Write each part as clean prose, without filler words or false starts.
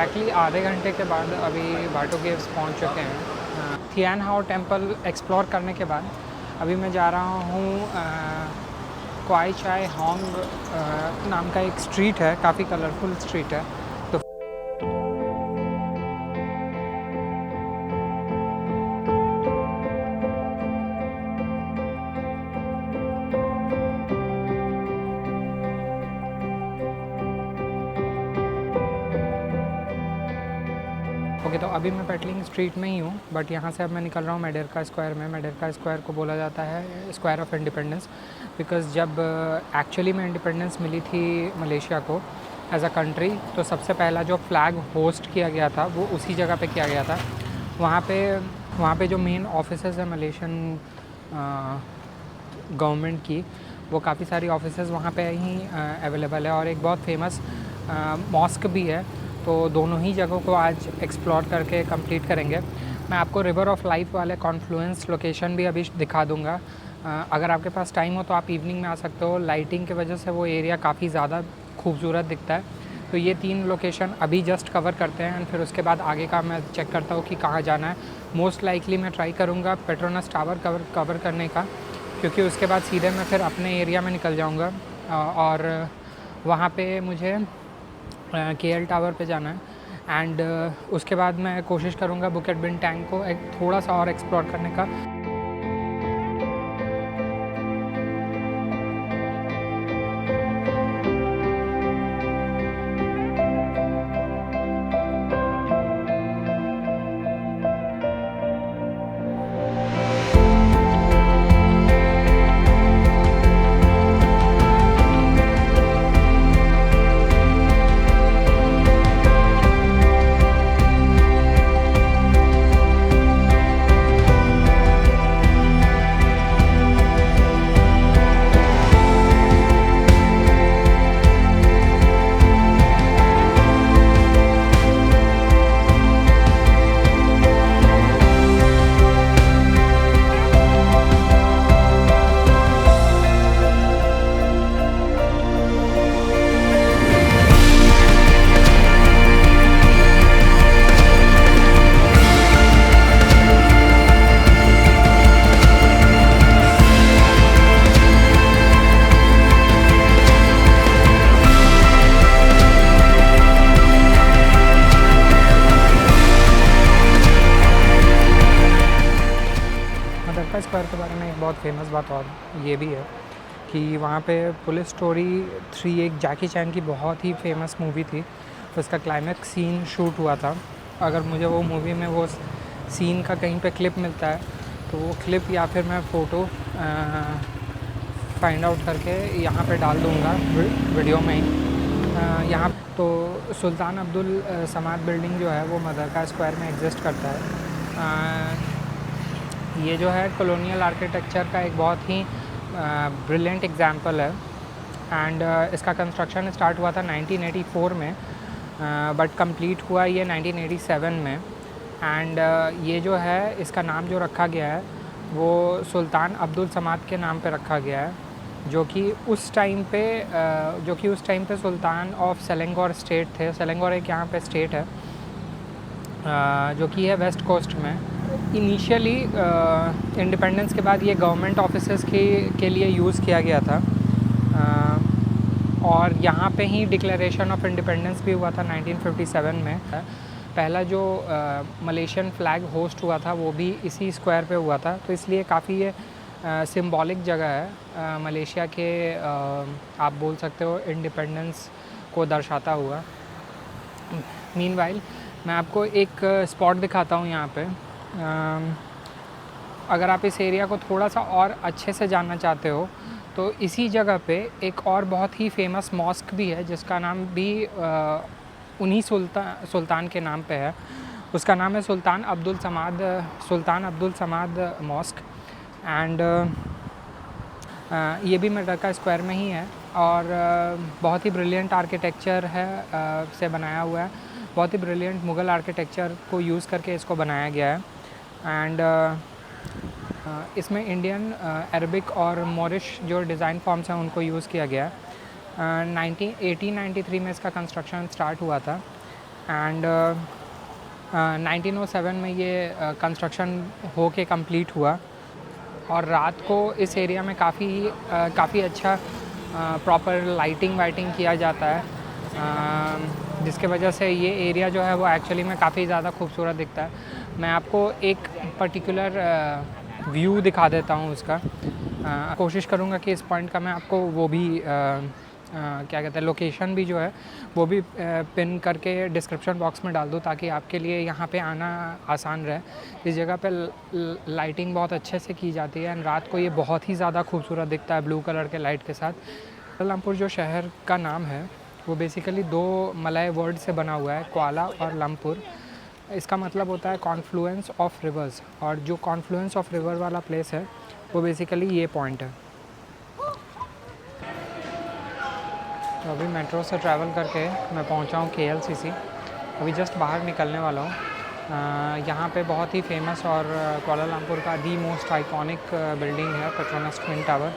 Exactly आधे घंटे के बाद अभी बाटो केव्स पहुंच चुके हैं। थियान हाओ टेम्पल एक्सप्लोर करने के बाद अभी मैं जा रहा हूँ क्वाई चाय होंग नाम का एक स्ट्रीट है, काफ़ी कलरफुल स्ट्रीट है। तो ओके, तो अभी मैं पेटलिंग स्ट्रीट में ही हूँ, बट यहाँ से अब मैं निकल रहा हूँ मेडरका स्क्वायर में। मेडरका स्क्वायर को बोला जाता है स्क्वायर ऑफ इंडिपेंडेंस, बिकॉज़ जब एक्चुअली में इंडिपेंडेंस मिली थी मलेशिया को एज अ कंट्री, तो सबसे पहला जो फ्लैग होस्ट किया गया था वो उसी जगह पे किया गया था। वहाँ पे जो मेन ऑफिसेज़ है मलेशियन गवर्नमेंट की, वो काफ़ी सारी ऑफिसेज़ वहाँ पे ही अवेलेबल है, और एक बहुत फेमस मॉस्क भी है। तो दोनों ही जगहों को आज एक्सप्लोर करके कंप्लीट करेंगे। मैं आपको रिवर ऑफ लाइफ वाले कॉन्फ्लुएंस लोकेशन भी अभी दिखा दूंगा। अगर आपके पास टाइम हो तो आप इवनिंग में आ सकते हो। लाइटिंग की वजह से वो एरिया काफ़ी ज़्यादा खूबसूरत दिखता है। तो ये 3 लोकेशन अभी जस्ट कवर करते हैं, फिर उसके बाद आगे का मैं चेक करता हूँ कि कहाँ जाना है। मोस्ट लाइकली मैं ट्राई करूँगा पेट्रोनस टावर कवर करने का, क्योंकि उसके बाद सीधे मैं फिर अपने एरिया में निकल जाऊँगा और वहाँ पे मुझे केएल टावर पे जाना है। एंड उसके बाद मैं कोशिश करूँगा बुकेट बिन टैंक को एक थोड़ा सा और एक्सप्लोर करने का। मेडरका स्क्वायर के बारे में एक बहुत फेमस बात और ये भी है कि वहाँ पे पुलिस स्टोरी 3 एक जैकी चैन की बहुत ही फेमस मूवी थी, तो उसका क्लाइमैक्स सीन शूट हुआ था। अगर मुझे वो मूवी में वो सीन का कहीं पे क्लिप मिलता है तो वो क्लिप या फिर मैं फ़ोटो फाइंड आउट करके यहाँ पे डाल दूँगा वीडियो में ही। यहाँ तो सुल्तान अब्दुल समाद बिल्डिंग जो है वो मेडरका स्क्वायर में एग्जिस्ट करता है। ये जो है कॉलोनियल आर्किटेक्चर का एक बहुत ही ब्रिलियंट एग्जाम्पल है। एंड इसका कंस्ट्रक्शन स्टार्ट हुआ था 1984 में, बट कंप्लीट हुआ ये 1987 में। एंड ये जो है इसका नाम जो रखा गया है वो सुल्तान अब्दुल समाद के नाम पे रखा गया है, जो कि उस टाइम पे सुल्तान ऑफ सेलेंगोर स्टेट थे। सेलेंगोर एक यहाँ पे स्टेट है जो कि है वेस्ट कोस्ट में। इनिशियली इंडिपेंडेंस के बाद ये गवर्नमेंट ऑफिसेस के लिए यूज़ किया गया था, और यहाँ पे ही डिक्लेरेशन ऑफ इंडिपेंडेंस भी हुआ था 1957 में। पहला जो मलेशियन फ्लैग होस्ट हुआ था वो भी इसी स्क्वायर पे हुआ था, तो इसलिए काफ़ी ये सिंबॉलिक जगह है मलेशिया के, आप बोल सकते हो इंडिपेंडेंस को दर्शाता हुआ। मीनवाइल मैं आपको एक स्पॉट दिखाता हूँ यहाँ पे। अगर आप इस एरिया को थोड़ा सा और अच्छे से जानना चाहते हो तो इसी जगह पे एक और बहुत ही फेमस मॉस्क भी है, जिसका नाम भी उन्हीं सुल्तान के नाम पे है। उसका नाम है सुल्तान अब्दुल समाद मॉस्क। एंड ये भी मेडरका स्क्वायर में ही है, और बहुत ही ब्रिलियंट आर्किटेक्चर है से बनाया हुआ है। बहुत ही ब्रिलियंट मुग़ल आर्किटेक्चर को यूज़ करके इसको बनाया गया है। एंड इसमें इंडियन, अरबिक और मोरिश जो डिज़ाइन फॉर्म्स हैं उनको यूज़ किया गया है। 1893 में इसका कंस्ट्रक्शन स्टार्ट हुआ था। एंड 1907 में ये कंस्ट्रक्शन हो के कंप्लीट हुआ और रात को इस एरिया में काफ़ी अच्छा प्रॉपर लाइटिंग वाइटिंग किया जाता है, जिसके वजह से ये एरिया जो है वो एक्चुअली में काफ़ी ज़्यादा खूबसूरत दिखता है। मैं आपको एक पर्टिकुलर व्यू दिखा देता हूँ उसका। कोशिश करूँगा कि इस पॉइंट का मैं आपको वो भी क्या कहते हैं लोकेशन भी जो है वो भी पिन करके डिस्क्रिप्शन बॉक्स में डाल दूँ, ताकि आपके लिए यहाँ पे आना आसान रहे। इस जगह पे लाइटिंग बहुत अच्छे से की जाती है एंड रात को ये बहुत ही ज़्यादा खूबसूरत दिखता है ब्लू कलर के लाइट के साथ। कुआलालंपुर जो शहर का नाम है वो बेसिकली 2 मलय वर्ड से बना हुआ है, कुआला और लंपुर। इसका मतलब होता है कॉन्फ्लुएंस ऑफ रिवर्स, और जो कॉन्फ्लुएंस ऑफ रिवर वाला प्लेस है वो बेसिकली ये पॉइंट है। तो अभी मेट्रो से ट्रैवल करके मैं पहुंचा हूँ KLCC। अभी जस्ट बाहर निकलने वाला हूँ। यहाँ पे बहुत ही फेमस और कुआलालंपुर का दी मोस्ट आइकॉनिक बिल्डिंग है पेट्रोनस ट्विन टावर।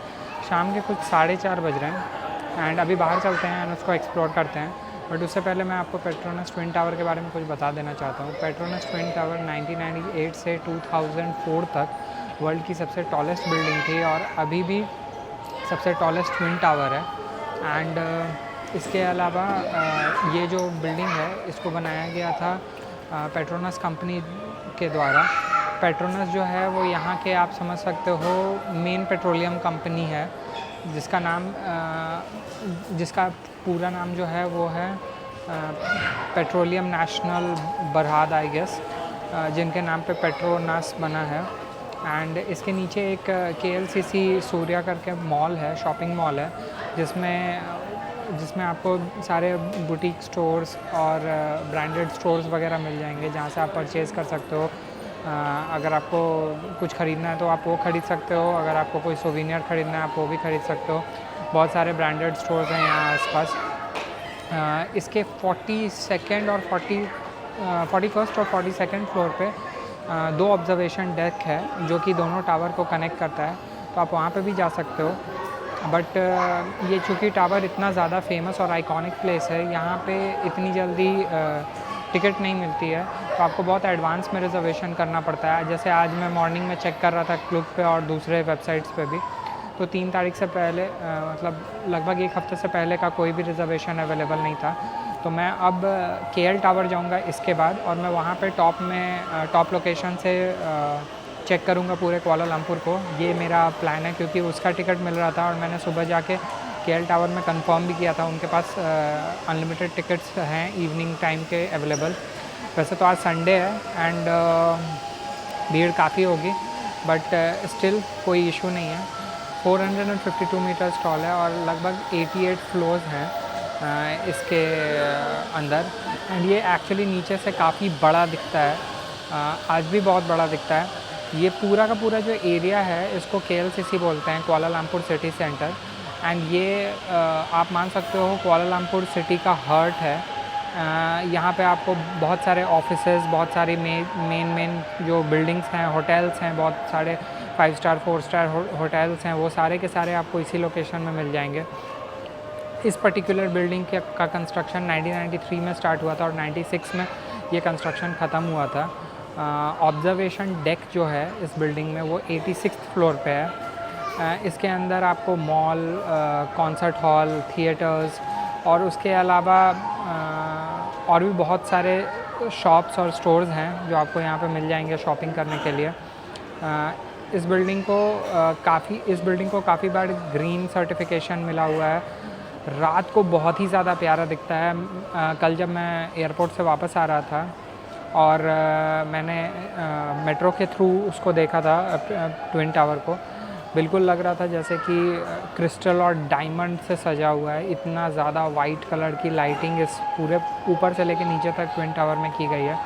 शाम के कुछ 4:30 बज रहे हैं एंड अभी बाहर चलते हैं एंड उसको एक्सप्लोर करते हैं। बट उससे पहले मैं आपको पेट्रोनस ट्विन टावर के बारे में कुछ बता देना चाहता हूँ। पेट्रोनस ट्विन टावर 1998 से 2004 तक वर्ल्ड की सबसे टॉलेस्ट बिल्डिंग थी और अभी भी सबसे टॉलेस्ट ट्विन टावर है। एंड इसके अलावा ये जो बिल्डिंग है इसको बनाया गया था पेट्रोनस कंपनी के द्वारा। पेट्रोनस जो है वो यहाँ के आप समझ सकते हो मेन पेट्रोलियम कंपनी है, जिसका पूरा नाम जो है वो है पेट्रोलियम नेशनल बरहाद आई गेस, जिनके नाम पे पेट्रोनस बना है। एंड इसके नीचे एक KLCC सूर्या करके मॉल है, शॉपिंग मॉल है, जिसमें आपको सारे बुटीक स्टोर्स और ब्रांडेड स्टोर्स वगैरह मिल जाएंगे, जहाँ से आप परचेज़ कर सकते हो। अगर आपको कुछ ख़रीदना है तो आप वो ख़रीद सकते हो, अगर आपको कोई सोवेनियर ख़रीदना है आप वो भी ख़रीद सकते हो। बहुत सारे ब्रांडेड स्टोर्स हैं यहाँ आसपास। इसके 42nd और 41st और 42nd फ्लोर पे 2 ऑब्जर्वेशन डेक है जो कि दोनों टावर को कनेक्ट करता है, तो आप वहाँ पे भी जा सकते हो। बट ये चूँकि टावर इतना ज़्यादा फेमस और आइकॉनिक प्लेस है, यहाँ पे इतनी जल्दी टिकट नहीं मिलती है, तो आपको बहुत एडवांस में रिजर्वेशन करना पड़ता है। जैसे आज मैं मॉर्निंग में चेक कर रहा था क्लूब पे और दूसरे वेबसाइट्स पे भी, तो 3 तारीख से पहले मतलब लगभग 1 हफ़्ते से पहले का कोई भी रिजर्वेशन अवेलेबल नहीं था। तो मैं अब KL टावर जाऊंगा इसके बाद, और मैं वहाँ पे टॉप लोकेशन से चेक करूँगा पूरे कुआलालंपुर को। ये मेरा प्लान है, क्योंकि उसका टिकट मिल रहा था और मैंने सुबह जाके KL टावर में कंफर्म भी किया था। उनके पास अनलिमिटेड टिकट्स हैं इवनिंग टाइम के अवेलेबल। वैसे तो आज संडे है एंड भीड़ काफ़ी होगी, बट स्टिल कोई इशू नहीं है। 452 मीटर्स टॉल है और लगभग 88 फ्लोर्स हैं इसके अंदर। एंड ये एक्चुअली नीचे से काफ़ी बड़ा दिखता है, आज भी बहुत बड़ा दिखता है। ये पूरा का पूरा जो एरिया है इसको KLCC बोलते हैं, कुआलालंपुर सिटी सेंटर। एंड ये आप मान सकते हो कुआलालंपुर सिटी का हार्ट है। यहाँ पे आपको बहुत सारे ऑफिसेज, बहुत सारी मेन जो बिल्डिंग्स हैं, होटल्स हैं, बहुत सारे 5 स्टार 4 स्टार होटल्स हैं, वो सारे के सारे आपको इसी लोकेशन में मिल जाएंगे। इस पर्टिकुलर बिल्डिंग का कंस्ट्रक्शन 1993 में स्टार्ट हुआ था और 96 में ये कंस्ट्रक्शन ख़त्म हुआ था। ऑब्जर्वेशन डेक जो है इस बिल्डिंग में वो 86th फ्लोर पे है। इसके अंदर आपको मॉल, कॉन्सर्ट हॉल, थिएटर्स और उसके अलावा और भी बहुत सारे शॉप्स और स्टोर्स हैं जो आपको यहाँ पे मिल जाएंगे शॉपिंग करने के लिए। इस बिल्डिंग को काफ़ी बार ग्रीन सर्टिफिकेशन मिला हुआ है। रात को बहुत ही ज़्यादा प्यारा दिखता है। कल जब मैं एयरपोर्ट से वापस आ रहा था और मैंने मेट्रो के थ्रू उसको देखा था ट्विन टावर को, बिल्कुल लग रहा था जैसे कि क्रिस्टल और डायमंड से सजा हुआ है। इतना ज़्यादा वाइट कलर की लाइटिंग इस पूरे ऊपर से लेकर नीचे तक ट्विन टावर में की गई है।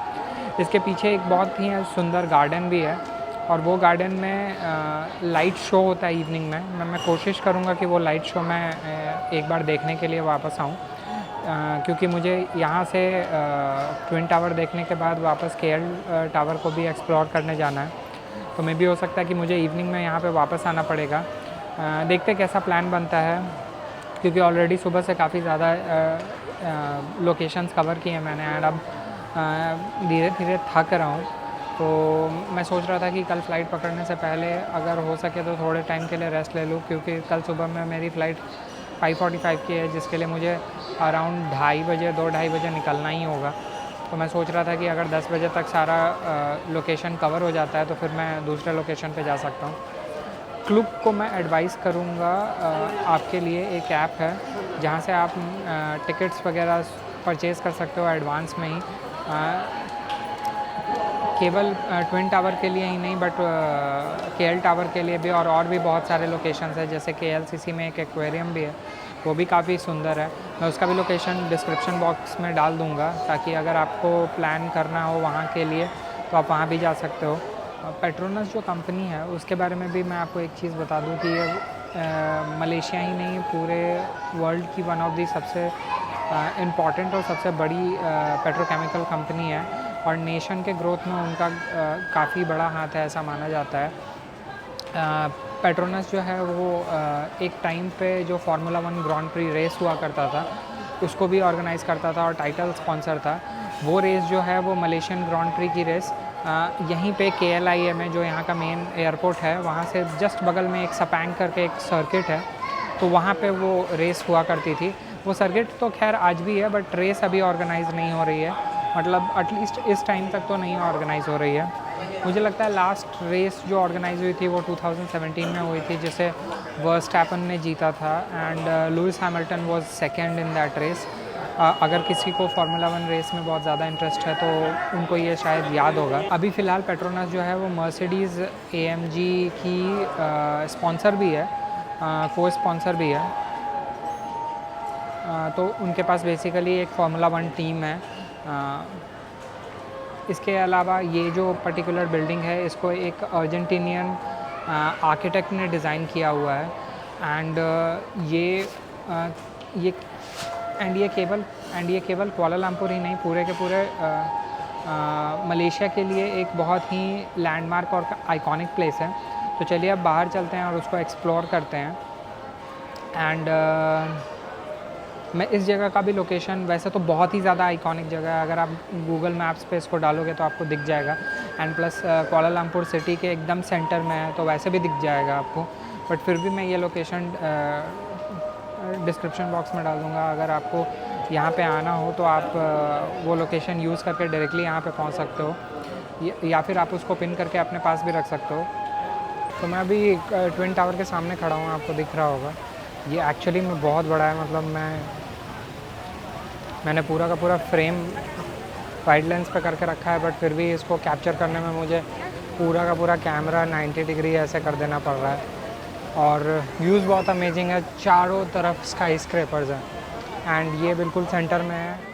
इसके पीछे एक बहुत ही सुंदर गार्डन भी है और वो गार्डन में लाइट शो होता है इवनिंग में। मैं कोशिश करूँगा कि वो लाइट शो मैं एक बार देखने के लिए वापस आऊँ, क्योंकि मुझे यहाँ से ट्विन टावर देखने के बाद वापस KL टावर को भी एक्सप्लोर करने जाना है। तो मे भी हो सकता है कि मुझे इवनिंग में यहाँ पे वापस आना पड़ेगा। देखते कैसा प्लान बनता है, क्योंकि ऑलरेडी सुबह से काफ़ी ज़्यादा लोकेशंस कवर किए मैंने, एंड अब धीरे धीरे थक रहा हूँ। तो मैं सोच रहा था कि कल फ़्लाइट पकड़ने से पहले अगर हो सके तो थोड़े टाइम के लिए रेस्ट ले लूँ, क्योंकि कल सुबह में मेरी फ़्लाइट 5:45 की है, जिसके लिए मुझे अराउंड 2:30 बजे निकलना ही होगा। तो मैं सोच रहा था कि अगर 10 बजे तक सारा लोकेशन कवर हो जाता है तो फिर मैं दूसरे लोकेशन पे जा सकता हूँ। क्लूक को मैं एडवाइस करूँगा, आपके लिए एक ऐप है जहाँ से आप टिकट्स वगैरह परचेज़ कर सकते हो एडवांस में ही। केवल ट्विन टावर के लिए ही नहीं, बट KL टावर के लिए भी, और भी बहुत सारे लोकेशंस हैं। जैसे KLCC में एक एक्वेरियम भी है, वो भी काफ़ी सुंदर है। मैं उसका भी लोकेशन डिस्क्रिप्शन बॉक्स में डाल दूँगा, ताकि अगर आपको प्लान करना हो वहाँ के लिए तो आप वहाँ भी जा सकते हो। पेट्रोनस जो कंपनी है उसके बारे में भी मैं आपको एक चीज़ बता दूँ कि ये मलेशिया ही नहीं, पूरे वर्ल्ड की वन ऑफ दी सबसे इम्पॉर्टेंट और सबसे बड़ी पेट्रोकेमिकल कंपनी है, और नेशन के ग्रोथ में उनका काफ़ी बड़ा हाथ है, ऐसा माना जाता है। पेट्रोनस जो है वो एक टाइम पे जो फार्मूला 1 ग्रांड प्री रेस हुआ करता था उसको भी ऑर्गेनाइज़ करता था और टाइटल स्पॉन्सर था। वो रेस जो है वो मलेशियन ग्रांड प्री की रेस यहीं पे KLIA में, जो यहाँ का मेन एयरपोर्ट है, वहाँ से जस्ट बगल में एक सपैंग करके एक सर्किट है, तो वहाँ पे वो रेस हुआ करती थी। वो सर्किट तो खैर आज भी है, बट रेस अभी ऑर्गेनाइज़ नहीं हो रही है, मतलब एटलीस्ट इस टाइम तक तो नहीं ऑर्गेनाइज़ हो रही है। मुझे लगता है लास्ट रेस जो ऑर्गेनाइज़ हुई थी वो 2017 में हुई थी, जिसे वर्स्टैपन ने जीता था, and Lewis Hamilton was second in that race. अगर किसी को फार्मूला 1 रेस में बहुत ज़्यादा इंटरेस्ट है तो उनको ये शायद याद होगा। अभी फ़िलहाल पेट्रोनस जो है वो मर्सिडीज़ AMG की स्पॉन्सर भी है, को स्पॉन्सर भी है। तो उनके पास बेसिकली एक फार्मूला 1 टीम है। इसके अलावा ये जो पर्टिकुलर बिल्डिंग है, इसको एक अर्जेंटीनियन आर्किटेक्ट ने डिज़ाइन किया हुआ है, एंड ये केवल कुआलालंपुर ही नहीं, पूरे के पूरे मलेशिया के लिए एक बहुत ही लैंडमार्क और आइकॉनिक प्लेस है। तो चलिए अब बाहर चलते हैं और उसको एक्सप्लोर करते हैं। एंड मैं इस जगह का भी लोकेशन, वैसे तो बहुत ही ज़्यादा आइकॉनिक जगह है, अगर आप गूगल मैप्स पे इसको डालोगे तो आपको दिख जाएगा, एंड प्लस कुआलालंपुर सिटी के एकदम सेंटर में है, तो वैसे भी दिख जाएगा आपको। बट फिर भी मैं ये लोकेशन डिस्क्रिप्शन बॉक्स में डाल दूँगा। अगर आपको यहाँ पे आना हो तो आप वो लोकेशन यूज़ करके डायरेक्टली यहाँ पे पहुँच सकते हो, या फिर आप उसको पिन करके अपने पास भी रख सकते हो। तो मैं अभी ट्विन टावर के सामने खड़ा हूँ, आपको दिख रहा होगा। ये एक्चुअली में बहुत बड़ा है, मतलब मैंने पूरा का पूरा फ्रेम वाइड लेंस पे करके रखा है, बट फिर भी इसको कैप्चर करने में मुझे पूरा का पूरा कैमरा 90 डिग्री ऐसे कर देना पड़ रहा है। और व्यूज़ बहुत अमेजिंग है, चारों तरफ स्काई स्क्रैपर्स हैं, एंड ये बिल्कुल सेंटर में है।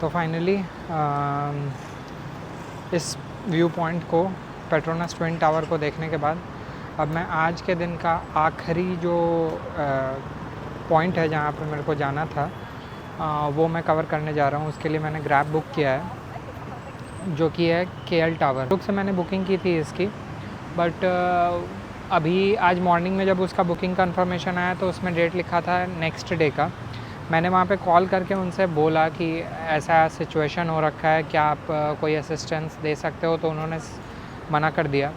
तो फाइनली इस व्यू पॉइंट को, पेट्रोनस ट्विन टावर को देखने के बाद अब मैं आज के दिन का आखिरी जो पॉइंट है जहाँ पर मेरे को जाना था वो मैं कवर करने जा रहा हूँ। उसके लिए मैंने ग्रैब बुक किया है, जो कि है KL टावर। बुक से मैंने बुकिंग की थी इसकी, बट अभी आज मॉर्निंग में जब उसका बुकिंग कंफर्मेशन आया तो उसमें डेट लिखा था नेक्स्ट डे का। मैंने वहाँ पे कॉल करके उनसे बोला कि ऐसा सिचुएशन हो रखा है, क्या आप कोई असिस्टेंस दे सकते हो, तो उन्होंने मना कर दिया।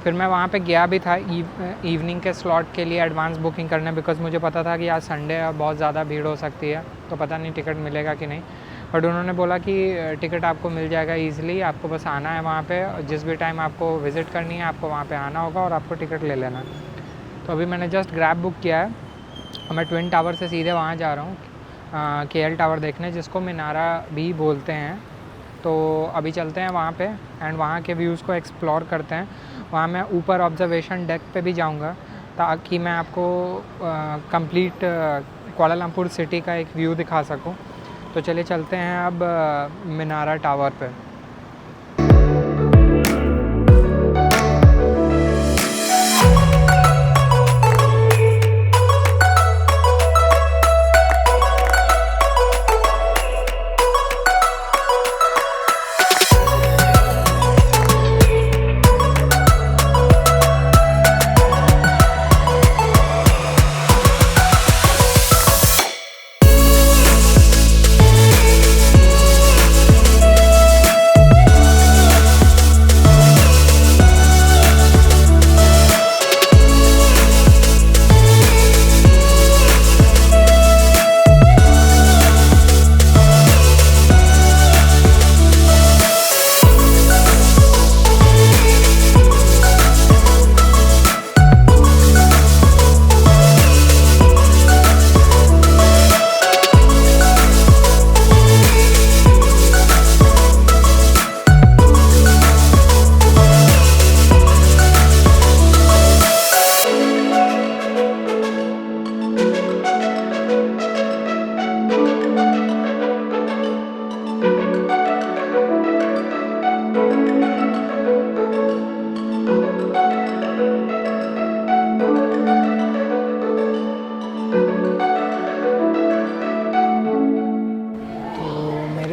फिर मैं वहाँ पे गया भी था इवनिंग के स्लॉट के लिए एडवांस बुकिंग करने, बिकॉज़ मुझे पता था कि आज संडे है, बहुत ज़्यादा भीड़ हो सकती है, तो पता नहीं टिकट मिलेगा कि नहीं। बट उन्होंने बोला कि टिकट आपको मिल जाएगा ईज़िली, आपको बस आना है वहाँ पे, जिस भी टाइम आपको विज़िट करनी है आपको वहाँ पे आना होगा और आपको टिकट ले लेना। तो अभी मैंने जस्ट ग्रैब बुक किया है और मैं ट्विन टावर से सीधे वहाँ जा रहा हूँ, KL टावर देखने, जिसको मीनारा भी बोलते हैं। तो अभी चलते हैं वहाँ पे एंड वहाँ के व्यूज़ को एक्सप्लोर करते हैं। वहाँ मैं ऊपर ऑब्जर्वेशन डेक पे भी जाऊँगा ताकि मैं आपको कंप्लीट कुआलालंपुर सिटी का एक व्यू दिखा सकूँ। तो चलिए चलते हैं अब मीनारा टावर पे।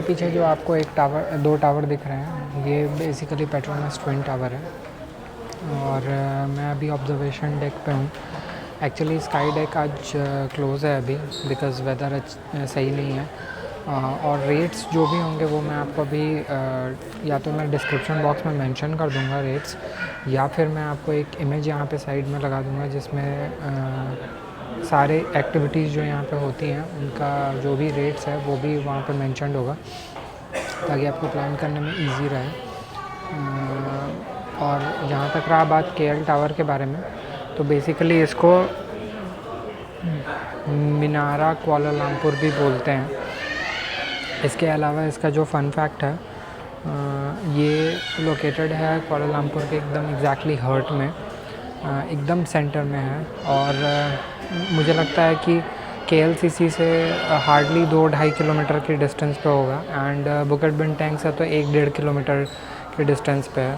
पीछे जो आपको एक टावर, दो टावर दिख रहे हैं, ये बेसिकली पेट्रोनस ट्विन टावर है और मैं अभी ऑब्जर्वेशन डेक पे हूँ। एक्चुअली स्काई डेक आज क्लोज़ है अभी बिकॉज़ वेदर सही नहीं है। और रेट्स जो भी होंगे वो मैं आपको अभी या तो मैं डिस्क्रिप्शन बॉक्स में मेंशन कर दूंगा रेट्स, या फिर मैं आपको एक इमेज यहाँ पे साइड में लगा दूंगा जिसमें सारे एक्टिविटीज़ जो यहाँ पे होती हैं उनका जो भी रेट्स है वो भी वहाँ पे मेंशन्ड होगा ताकि आपको प्लान करने में इजी रहे। और जहाँ तक रहा बात KL टावर के बारे में, तो बेसिकली इसको मीनारा कुआलालंपुर भी बोलते हैं। इसके अलावा इसका जो फ़न फैक्ट है, ये लोकेटेड है कुआलालंपुर के एकदम एग्जैक्टली हार्ट में, एकदम सेंटर में है। और मुझे लगता है कि KLCC से हार्डली 2-2.5 किलोमीटर की डिस्टेंस पे होगा एंड बुकेट बिनटेंग से तो 1-1.5 किलोमीटर के डिस्टेंस पे है।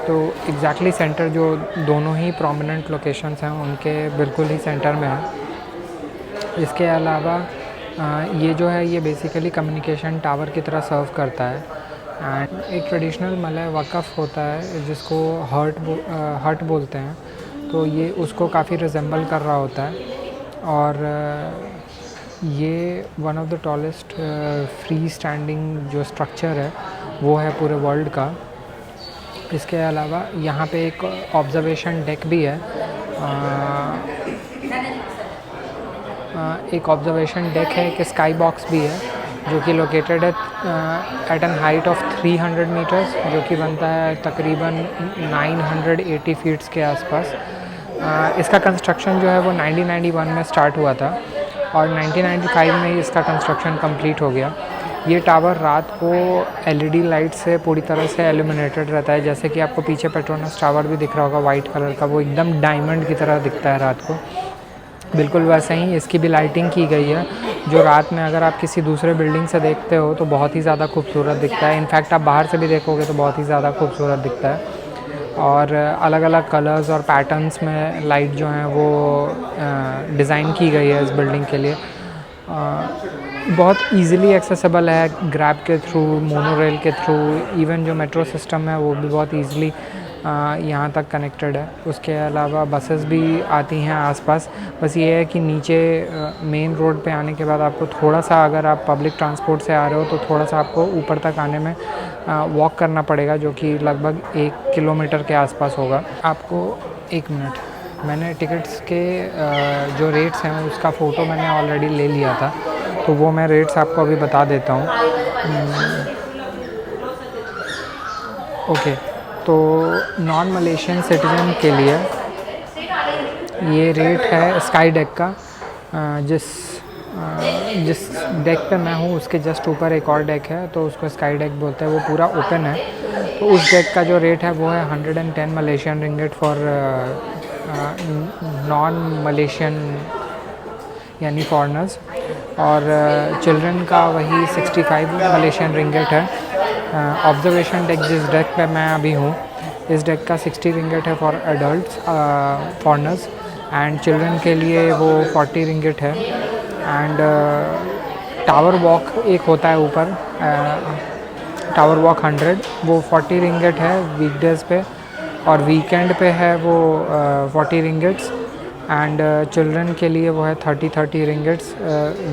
तो एग्जैक्टली सेंटर, जो दोनों ही प्रोमिनेंट लोकेशंस हैं उनके बिल्कुल ही सेंटर में है। इसके अलावा ये जो है ये बेसिकली कम्युनिकेशन टावर की तरह सर्व करता है एंड एक ट्रेडिशनल मलय वक़फ़ होता है जिसको हट बोलते हैं, तो ये उसको काफ़ी रिजेंबल कर रहा होता है। और ये one of the tallest free standing जो स्ट्रक्चर है वो है पूरे वर्ल्ड का। इसके अलावा यहाँ पे एक ऑब्जर्वेशन डेक भी है, एक ऑब्जर्वेशन डेक है, एक स्काई बॉक्स भी है जो कि लोकेटेड है at an height of 300 metres, जो कि बनता है तकरीबन 980 फीट्स के आसपास। इसका कंस्ट्रक्शन जो है वो 1991 में स्टार्ट हुआ था और 1995 में ही इसका कंस्ट्रक्शन कंप्लीट हो गया। ये टावर रात को LED लाइट से पूरी तरह से एल्यूमिनेटेड रहता है, जैसे कि आपको पीछे पेट्रोनस टावर भी दिख रहा होगा वाइट कलर का, वो एकदम डायमंड की तरह दिखता है रात को। बिल्कुल वैसे ही इसकी भी लाइटिंग की गई है, जो रात में अगर आप किसी दूसरे बिल्डिंग से देखते हो तो बहुत ही ज़्यादा खूबसूरत दिखता है। इनफैक्ट आप बाहर से भी देखोगे तो बहुत ही ज़्यादा खूबसूरत दिखता है। और अलग अलग कलर्स और पैटर्न्स में लाइट जो हैं वो डिज़ाइन की गई है इस बिल्डिंग के लिए। बहुत इजीली एक्सेसिबल है ग्रैब के थ्रू, मोनोरेल के थ्रू, इवन जो मेट्रो सिस्टम है वो भी बहुत इजीली यहाँ तक कनेक्टेड है। उसके अलावा बसेस भी आती हैं आसपास। बस ये है कि नीचे मेन रोड पे आने के बाद आपको थोड़ा सा, अगर आप पब्लिक ट्रांसपोर्ट से आ रहे हो तो थोड़ा सा आपको ऊपर तक आने में वॉक करना पड़ेगा, जो कि लगभग 1 किलोमीटर के आसपास होगा। आपको 1 मिनट, मैंने टिकट्स के जो रेट्स हैं उसका फ़ोटो मैंने ऑलरेडी ले लिया था, तो वो मैं रेट्स आपको अभी बता देता हूँ। ओके, तो नॉन मलेशियन सिटीज़न के लिए ये रेट है स्काई डेक का। जिस डेक पे मैं हूँ उसके जस्ट ऊपर एक और डेक है, तो उसको स्काई डेक बोलते हैं। वो पूरा ओपन है, तो उस डेक का जो रेट है वो है 110 Malaysian ringgit for non Malaysian यानी फॉरेनर्स, और चिल्ड्रन का वही 65 मलेशियन रिंगिट है। ऑब्जर्वेशन डेक जिस डेक पे मैं अभी हूँ, इस डेक का 60 रिंगिट है for adults foreigners, and children के लिए वो 40 रिंगिट है। एंड टावर वॉक एक होता है ऊपर, टावर वॉक 100, वो 40 रिंगिट है वीकडेज़ पे, और वीकेंड पे है वो 40 रिंगिट्स। एंड चिल्ड्रन के लिए वो है 30 रिंगिट्स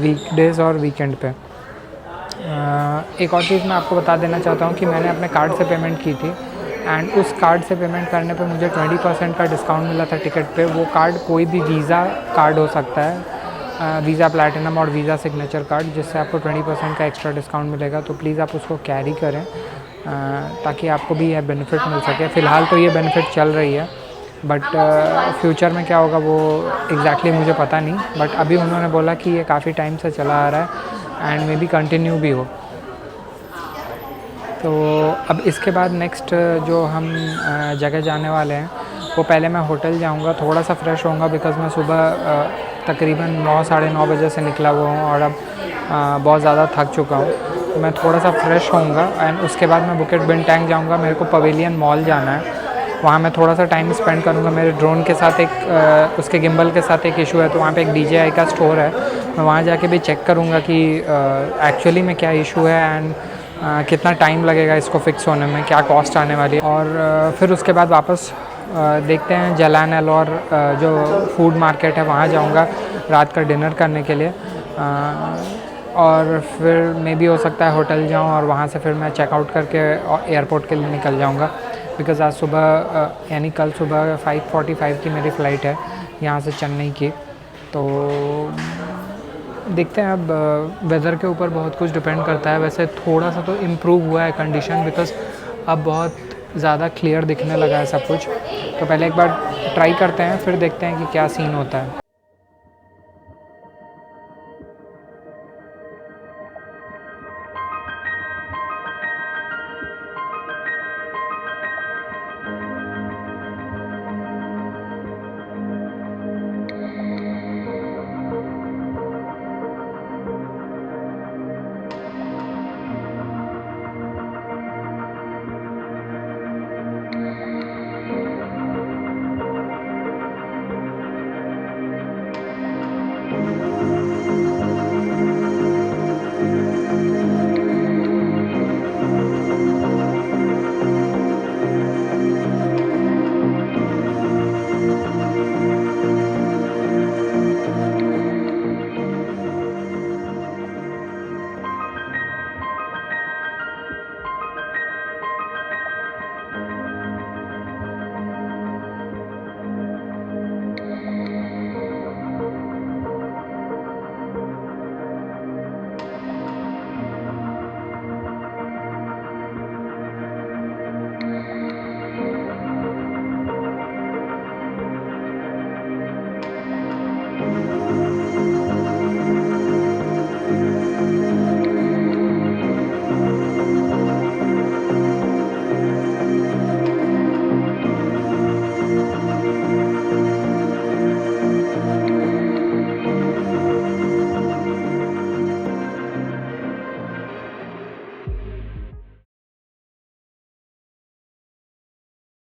वीकडेज़ और वीकेंड पे। एक और चीज़ मैं आपको बता देना चाहता हूँ कि मैंने अपने कार्ड से पेमेंट की थी, एंड उस कार्ड से पेमेंट करने पे मुझे 20% का डिस्काउंट मिला था टिकट पे। वो कार्ड कोई भी वीज़ा कार्ड हो सकता है, वीज़ा प्लैटिनम और वीज़ा सिग्नेचर कार्ड, जिससे आपको 20% का एक्स्ट्रा डिस्काउंट मिलेगा। तो प्लीज़ आप उसको कैरी करें ताकि आपको भी यह बेनिफिट मिल सके। फ़िलहाल तो ये बेनिफिट चल रही है, बट फ्यूचर में क्या होगा वो एग्जैक्टली मुझे पता नहीं। बट अभी उन्होंने बोला कि ये काफ़ी टाइम से चला आ रहा है एंड मे बी कंटिन्यू भी हो। तो अब इसके बाद नेक्स्ट जो हम जगह जाने वाले हैं, वो पहले मैं होटल जाऊंगा, थोड़ा सा फ्रेश होऊंगा, बिकॉज़ मैं सुबह तकरीबन 9 साढ़े 9 बजे से निकला हुआ हूँ और अब बहुत ज़्यादा थक चुका हूँ। तो मैं थोड़ा सा फ्रेश होऊंगा एंड उसके बाद मैं बुकेट बिनटैंग जाऊंगा। मेरे को पवेलियन मॉल जाना है, वहाँ मैं थोड़ा सा टाइम स्पेंड करूँगा। मेरे ड्रोन के साथ उसके गिम्बल के साथ एक इशू है, तो वहाँ पे एक DJI का स्टोर है। मैं वहाँ जाके भी चेक करूँगा कि एक्चुअली में क्या इशू है एंड कितना टाइम लगेगा इसको फिक्स होने में, क्या कॉस्ट आने वाली है। और फिर उसके बाद वापस देखते हैं जलान एलोर जो फूड मार्केट है वहाँ जाऊँगा रात का डिनर करने के लिए। और फिर मे भी हो सकता है होटल जाऊँ और वहाँ से फिर मैं चेकआउट करके एयरपोर्ट के लिए निकल जाऊँगा, बिकॉज़ आज सुबह यानी कल सुबह 5:45 की मेरी फ़्लाइट है यहाँ से चेन्नई की। तो देखते हैं, अब वेदर के ऊपर बहुत कुछ डिपेंड करता है। वैसे थोड़ा सा तो इम्प्रूव हुआ है कंडीशन, बिकॉज़ अब बहुत ज़्यादा क्लियर दिखने लगा है सब कुछ। तो पहले एक बार ट्राई करते हैं, फिर देखते हैं कि क्या सीन होता है।